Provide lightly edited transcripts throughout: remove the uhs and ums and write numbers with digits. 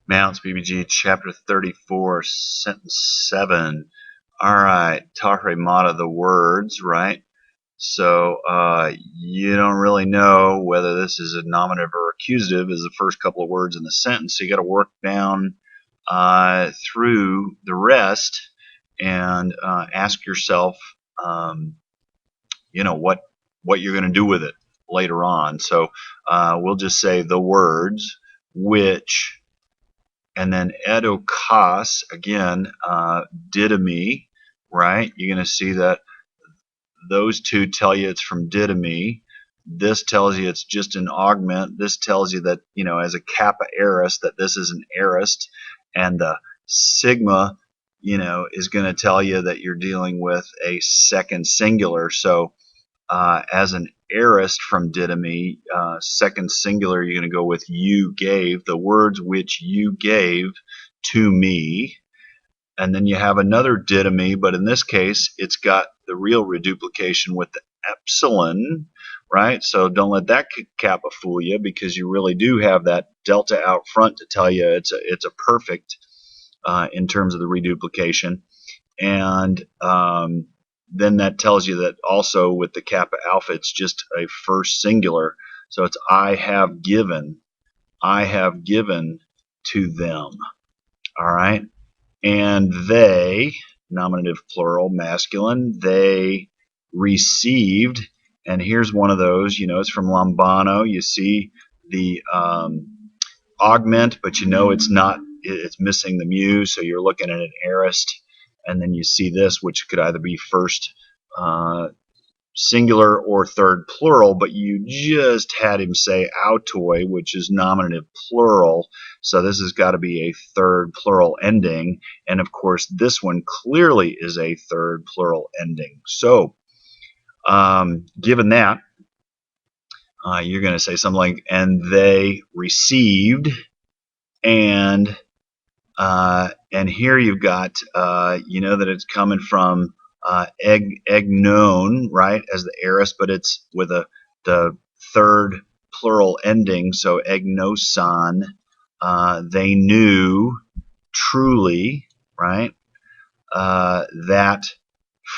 Mounce, BBG, chapter 34, sentence 7. All right, Tahre Mata, the words, right? So you don't really know whether this is a nominative or accusative as the first couple of words in the sentence. So you got to work down through the rest and ask yourself, what you're going to do with it later on. So we'll just say the words, which, and then edokos, again, didomi, right? You're going to see that those two tell you it's from didomi. This tells you it's just an augment. This tells you that, as a kappa aorist, that this is an aorist. And the sigma, is going to tell you that you're dealing with a second singular. So as an aorist from didomi, second singular, you're going to go with you gave, the words which you gave to me. And then you have another didomi, but in this case, it's got the real reduplication with the epsilon, right? So don't let that kappa fool you, because you really do have that delta out front to tell you it's a perfect in terms of the reduplication. And then that tells you that also with the kappa alpha, it's just a first singular. So it's I have given to them. All right. And they, nominative plural, masculine, they received. And here's one of those, it's from Lambano. You see the augment, but it's not, it's missing the mu, so you're looking at an aorist. And then you see this, which could either be first singular or third plural, but you just had him say autoi, which is nominative plural. So this has got to be a third plural ending. And of course, this one clearly is a third plural ending. So given that, you're going to say something like, and they received, and here you've got, that it's coming from egnon, right, as the aorist, but it's with the third plural ending, so egnoson. They knew truly, right, that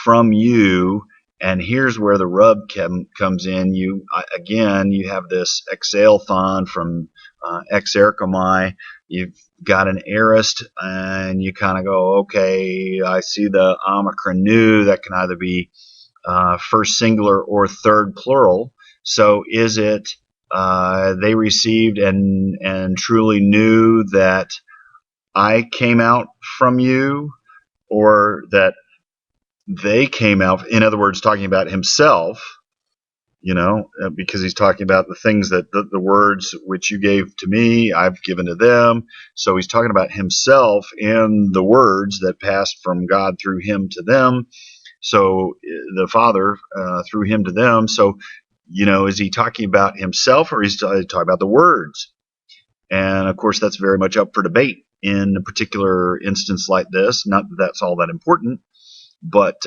from you. And here's where the rub comes in. You have this exalthon from exerchomai. You've got an aorist, and you kind of go, okay, I see the omicron nu. That can either be first singular or third plural. So is it they received and truly knew that I came out from you, or that they came out, in other words, talking about himself, because he's talking about the things that the words which you gave to me, I've given to them. So he's talking about himself and the words that passed from God through him to them. So the Father through him to them. So, is he talking about himself, or is he talking about the words? And of course, that's very much up for debate in a particular instance like this. Not that that's all that important, but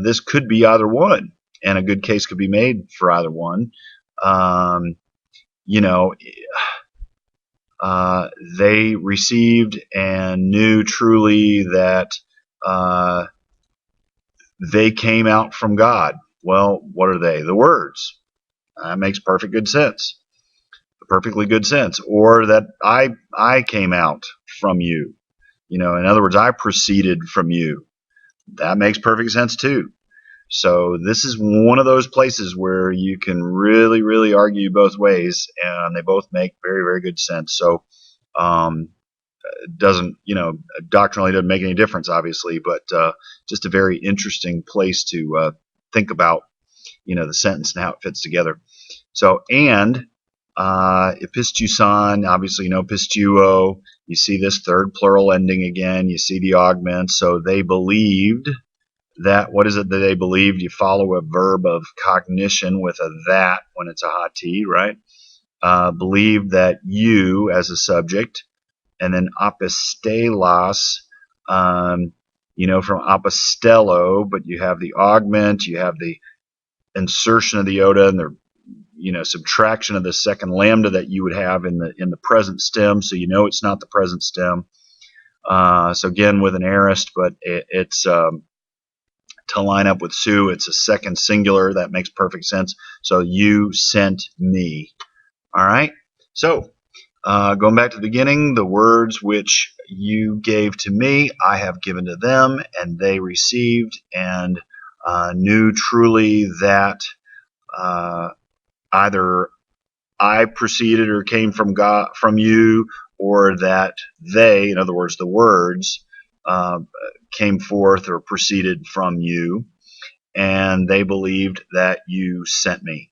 this could be either one, and a good case could be made for either one. They received and knew truly that they came out from God. Well, what are they? The words. That makes perfectly good sense. Or that I came out from you. In other words, I proceeded from you. That makes perfect sense too. So this is one of those places where you can really, really argue both ways, and they both make very, very good sense. So it doesn't, doctrinally doesn't make any difference, obviously, but just a very interesting place to think about, the sentence and how it fits together. So, and epistuson, obviously, pistuo. You see this third plural ending again. You see the augment. So they believed that. What is it that they believed? You follow a verb of cognition with a that when it's a hati, right? Believed that you as a subject, and then apostelos, from apostello, but you have the augment, you have the insertion of the iota, and they're subtraction of the second lambda that you would have in the present stem, so it's not the present stem. So again, with an aorist, but it's to line up with Sue, it's a second singular. That makes perfect sense. So you sent me. All right. So going back to the beginning, the words which you gave to me, I have given to them, and they received and knew truly that either I proceeded or came from God, from you, or that they, in other words, the words, came forth or proceeded from you, and they believed that you sent me.